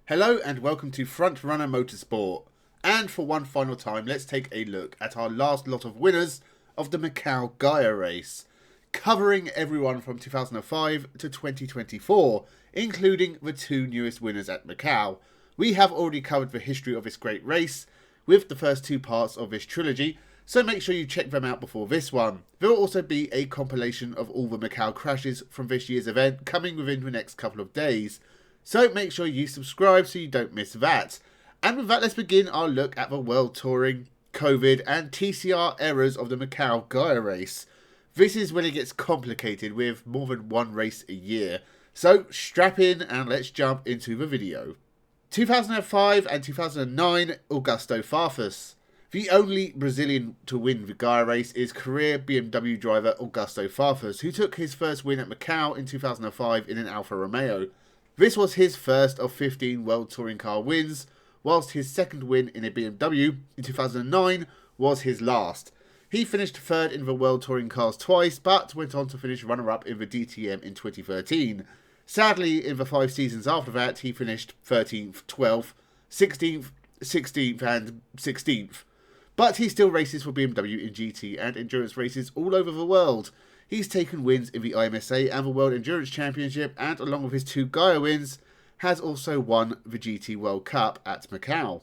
Hello and welcome to Frontrunner Motorsport. And for one final time, let's take a look at our last lot of winners of the Macau Guia race, covering everyone from 2005 to 2024, including the two newest winners at Macau. We have already covered the history of this great race with the first two parts of this trilogy, so make sure you check them out before this one. There will also be a compilation of all the Macau crashes from this year's event coming within the next couple of days. So make sure you subscribe so you don't miss that. And with that, let's begin our look at the World Touring, COVID and TCR errors of the Macau Guia race. This is when it gets complicated with more than one race a year. So strap in and let's jump into the video. 2005 and 2009, Augusto Farfus. The only Brazilian to win the Guia race is career BMW driver Augusto Farfus, who took his first win at Macau in 2005 in an Alfa Romeo. This was his first of 15 World Touring Car wins, whilst his second win in a BMW in 2009 was his last. He finished third in the World Touring Cars twice, but went on to finish runner-up in the DTM in 2013. Sadly, in the 5 seasons after that, he finished 13th, 12th, 16th, 16th and 16th. But he still races for BMW in GT and endurance races all over the world. He's taken wins in the IMSA and the World Endurance Championship, and along with his 2 Gaia wins, has also won the GT World Cup at Macau.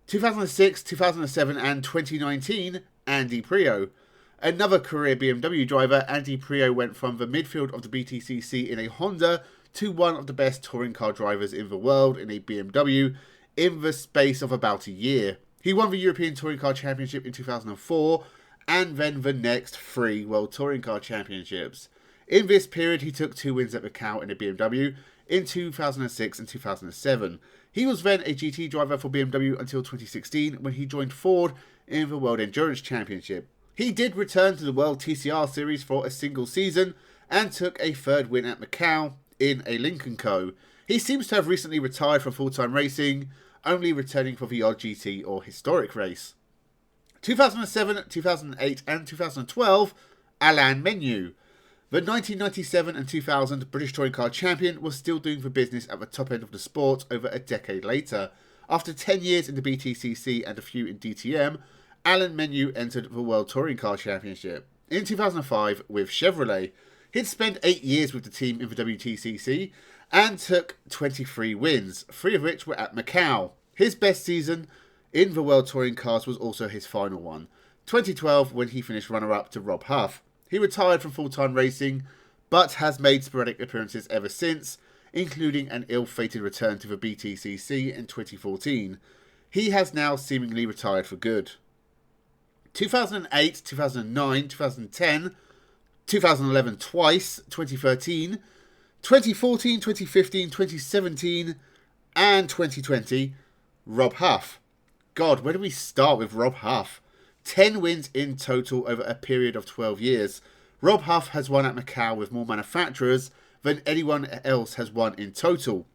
2006, 2007 and 2019, Andy Prio. Another career BMW driver, Andy Prio went from the midfield of the BTCC in a Honda to one of the best touring car drivers in the world in a BMW in the space of about a year. He won the European Touring Car Championship in 2004, and then the next 3 World Touring Car Championships. In this period, he took 2 wins at Macau in a BMW in 2006 and 2007. He was then a GT driver for BMW until 2016, when he joined Ford in the World Endurance Championship. He did return to the World TCR Series for a single season, and took a 3rd win at Macau in a Lincoln Co. He seems to have recently retired from full-time racing, only returning for the odd GT or historic race. 2007, 2008 and 2012, Alain Menu. The 1997 and 2000 British Touring Car Champion was still doing the business at the top end of the sport over a decade later. After 10 years in the BTCC and a few in DTM, Alain Menu entered the World Touring Car Championship in 2005 with Chevrolet. He'd spent 8 years with the team in the WTCC and took 23 wins, 3 of which were at Macau. His best season in the World Touring Cars was also his final one, 2012, when he finished runner-up to Rob Huff. He retired from full-time racing, but has made sporadic appearances ever since, including an ill-fated return to the BTCC in 2014. He has now seemingly retired for good. 2008, 2009, 2010, 2011 twice, 2013, 2014, 2015, 2017, and 2020, Rob Huff. God, where do we start with Rob Huff? 10 wins in total over a period of 12 years. Rob Huff has won at Macau with more manufacturers than anyone else has won in total.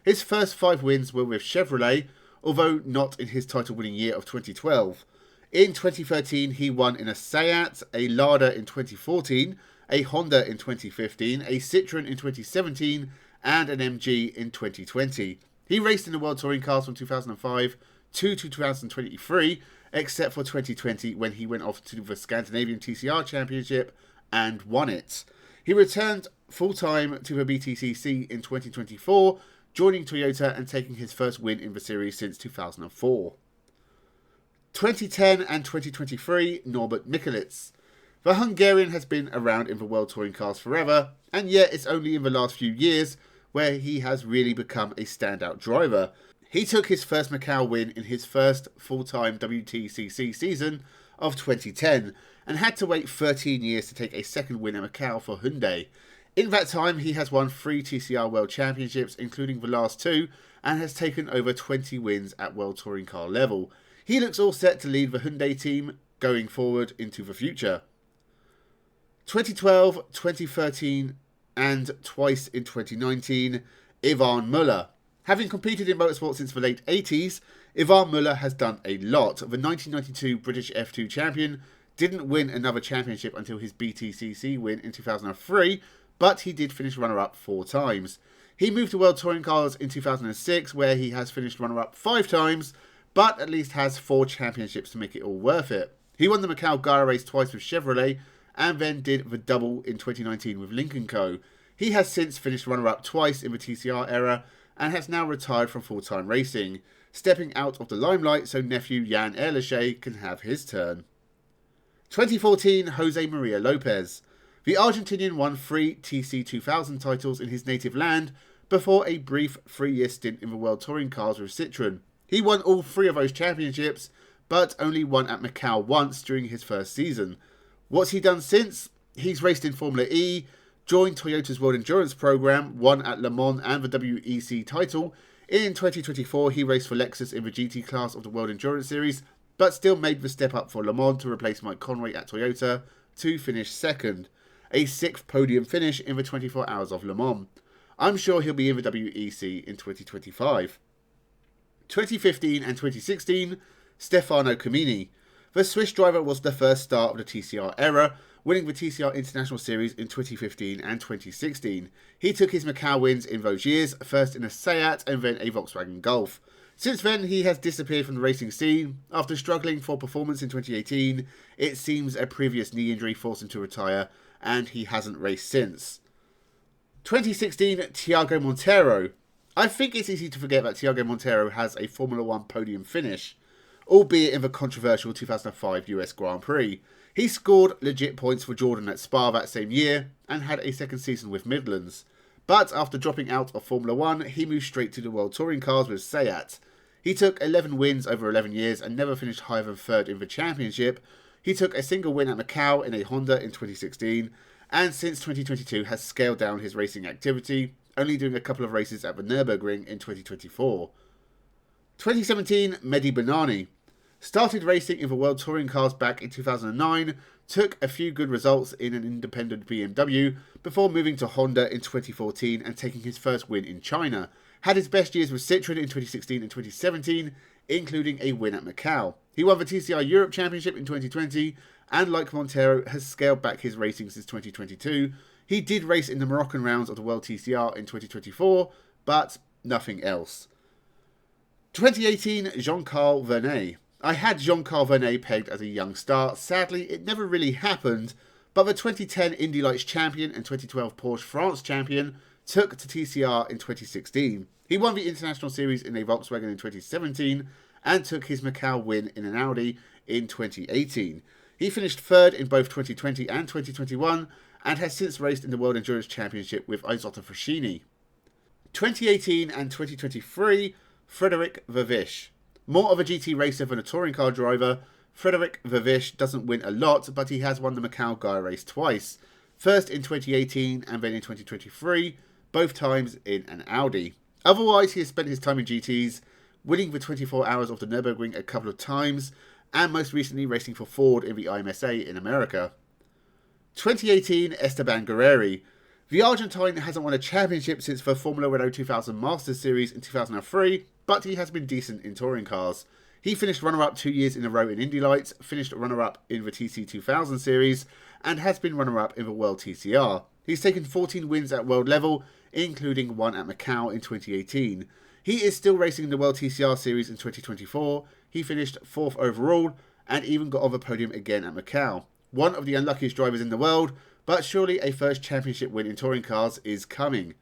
His first 5 wins were with Chevrolet, although not in his title-winning year of 2012. In 2013, he won in a Seat, a Lada in 2014, a Honda in 2015, a Citroën in 2017, and an MG in 2020. He raced in the World Touring Cars from 2005 to 2023, except for 2020 when he went off to the Scandinavian TCR Championship and won it. He returned full-time to the BTCC in 2024, joining Toyota and taking his first win in the series since 2004. 2010 and 2023, Norbert Mikulits. The Hungarian has been around in the World Touring Cars forever, and yet it's only in the last few years where he has really become a standout driver. He took his first Macau win in his first full-time WTCC season of 2010 and had to wait 13 years to take a second win at Macau for Hyundai. In that time, he has won 3 TCR World Championships, including the last 2, and has taken over 20 wins at World Touring Car level. He looks all set to lead the Hyundai team going forward into the future. 2012, 2013 and twice in 2019, Ivan Muller. Having competed in motorsport since the late 80s, Ivan Muller has done a lot. The 1992 British F2 champion didn't win another championship until his BTCC win in 2003, but he did finish runner-up 4 times. He moved to World Touring Cars in 2006, where he has finished runner-up 5 times, but at least has 4 championships to make it all worth it. He won the Macau Guia race twice with Chevrolet, and then did the double in 2019 with Lincoln Co. He has since finished runner-up twice in the TCR era, and has now retired from full-time racing, stepping out of the limelight so nephew Jan Erlechet can have his turn. 2014 Jose Maria Lopez. The Argentinian won 3 TC2000 titles in his native land before a brief 3-year stint in the World Touring Cars with Citroën. He won all 3 of those championships, but only won at Macau once during his first season. What's he done since? He's raced in Formula E, joined Toyota's World Endurance Program, won at Le Mans and the WEC title. In 2024, he raced for Lexus in the GT class of the World Endurance Series, but still made the step up for Le Mans to replace Mike Conway at Toyota to finish second. A 6th podium finish in the 24 Hours of Le Mans. I'm sure he'll be in the WEC in 2025. 2015 and 2016, Stefano Camini. The Swiss driver was the first star of the TCR era, winning the TCR International Series in 2015 and 2016. He took his Macau wins in those years, first in a Seat and then a Volkswagen Golf. Since then, he has disappeared from the racing scene. After struggling for performance in 2018, it seems a previous knee injury forced him to retire, and he hasn't raced since. 2016, Thiago Monteiro. I think it's easy to forget that Thiago Monteiro has a Formula 1 podium finish, albeit in the controversial 2005 US Grand Prix. He scored legit points for Jordan at Spa that same year, and had a second season with Midlands. But after dropping out of Formula 1, he moved straight to the World Touring Cars with Seat. He took 11 wins over 11 years and never finished higher than 3rd in the championship. He took a single win at Macau in a Honda in 2016, and since 2022 has scaled down his racing activity, only doing a couple of races at the Nürburgring in 2024. 2017, Mehdi Benani. Started racing in the World Touring Cars back in 2009, took a few good results in an independent BMW, before moving to Honda in 2014 and taking his first win in China. Had his best years with Citroën in 2016 and 2017, including a win at Macau. He won the TCR Europe Championship in 2020, and like Monteiro, has scaled back his racing since 2022. He did race in the Moroccan rounds of the World TCR in 2024, but nothing else. 2018, Jean-Carl Vernet. I had Jean-Carl Vernet pegged as a young star. Sadly, it never really happened, but the 2010 Indy Lights champion and 2012 Porsche France champion took to TCR in 2016. He won the International Series in a Volkswagen in 2017 and took his Macau win in an Audi in 2018. He finished 3rd in both 2020 and 2021 and has since raced in the World Endurance Championship with Isotta Fraschini. 2018 and 2023, Frédéric Vervisch. More of a GT racer than a touring car driver, Frédéric Vervisch doesn't win a lot, but he has won the Macau Guia race twice. First in 2018 and then in 2023, both times in an Audi. Otherwise, he has spent his time in GTs, winning the 24 Hours of the Nürburgring a couple of times, and most recently racing for Ford in the IMSA in America. 2018, Esteban Guerreri. The Argentine hasn't won a championship since the Formula Renault 2000 Masters Series in 2003, but he has been decent in touring cars. He finished runner-up 2 years in a row in Indy Lights, finished runner-up in the TC 2000 Series, and has been runner-up in the World TCR. He's taken 14 wins at world level, including one at Macau in 2018. He is still racing in the World TCR Series in 2024. He finished 4th overall, and even got on the podium again at Macau. One of the unluckiest drivers in the world, but surely a first championship win in touring cars is coming.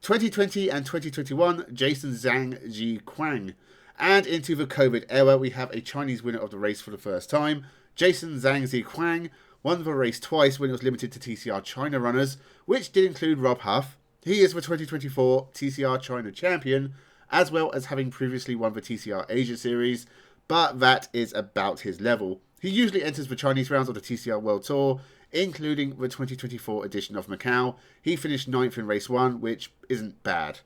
2020 and 2021, Jason Zhang Ji Quang. And into the COVID era, we have a Chinese winner of the race for the first time. Jason Zhang Ji Quang won the race twice when it was limited to TCR China runners, which did include Rob Huff. He is the 2024 TCR China champion, as well as having previously won the TCR Asia Series, but that is about his level. He usually enters the Chinese rounds of the TCR World Tour, including the 2024 edition of Macau. He finished 9th in race 1, which isn't bad.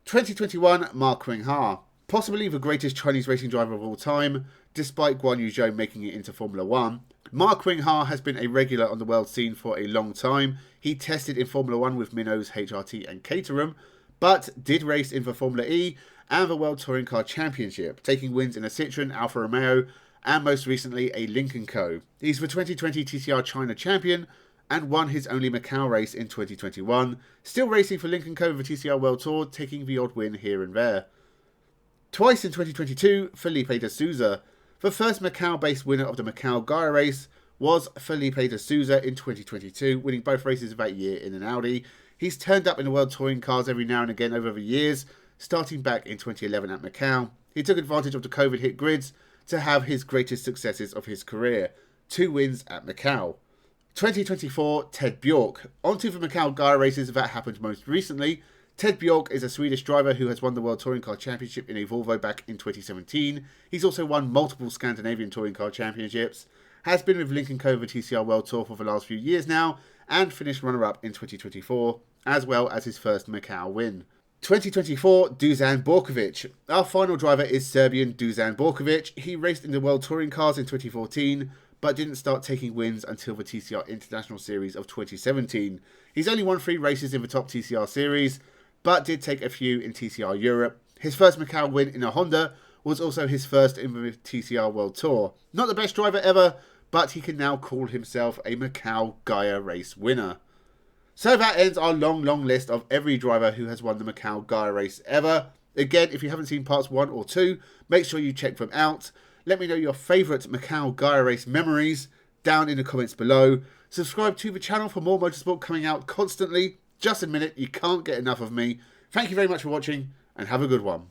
2021, Ma Qingha. Possibly the greatest Chinese racing driver of all time, despite Guan Yu Zhou making it into Formula 1. Ma Qingha has been a regular on the world scene for a long time. He tested in Formula 1 with Minnows, HRT and Caterham, but did race in the Formula E and the World Touring Car Championship, taking wins in a Citroën, Alfa Romeo, and most recently a Lincoln Co. He's the 2020 TCR China champion, and won his only Macau race in 2021, still racing for Lincoln Co. with the TCR World Tour, taking the odd win here and there. Twice in 2022, Felipe de Souza. The first Macau-based winner of the Macau Guia race was Felipe de Souza in 2022, winning both races of that year in an Audi. He's turned up in the World Touring cars every now and again over the years, starting back in 2011 at Macau. He took advantage of the COVID-hit grids to have his greatest successes of his career, 2 wins at Macau. 2024, Ted Bjork. Onto the Macau Guia races that happened most recently. Ted Bjork is a Swedish driver who has won the World Touring Car Championship in a Volvo back in 2017. He's also won multiple Scandinavian Touring Car Championships, has been with Lincoln Co. the TCR World Tour for the last few years now, and finished runner-up in 2024, as well as his first Macau win. 2024, Dusan Borkovic. Our final driver is Serbian Dusan Borkovic. He raced in the World Touring Cars in 2014, but didn't start taking wins until the TCR International Series of 2017. He's only won 3 races in the top TCR series, but did take a few in TCR Europe. His first Macau win in a Honda was also his first in the TCR World Tour. Not the best driver ever, but he can now call himself a Macau Guia race winner. So that ends our long list of every driver who has won the Macau Guia race ever. Again, if you haven't seen parts 1 or 2, make sure you check them out. Let me know your favourite Macau Guia race memories down in the comments below. Subscribe to the channel for more motorsport coming out constantly. Just a minute, you can't get enough of me. Thank you very much for watching, and have a good one.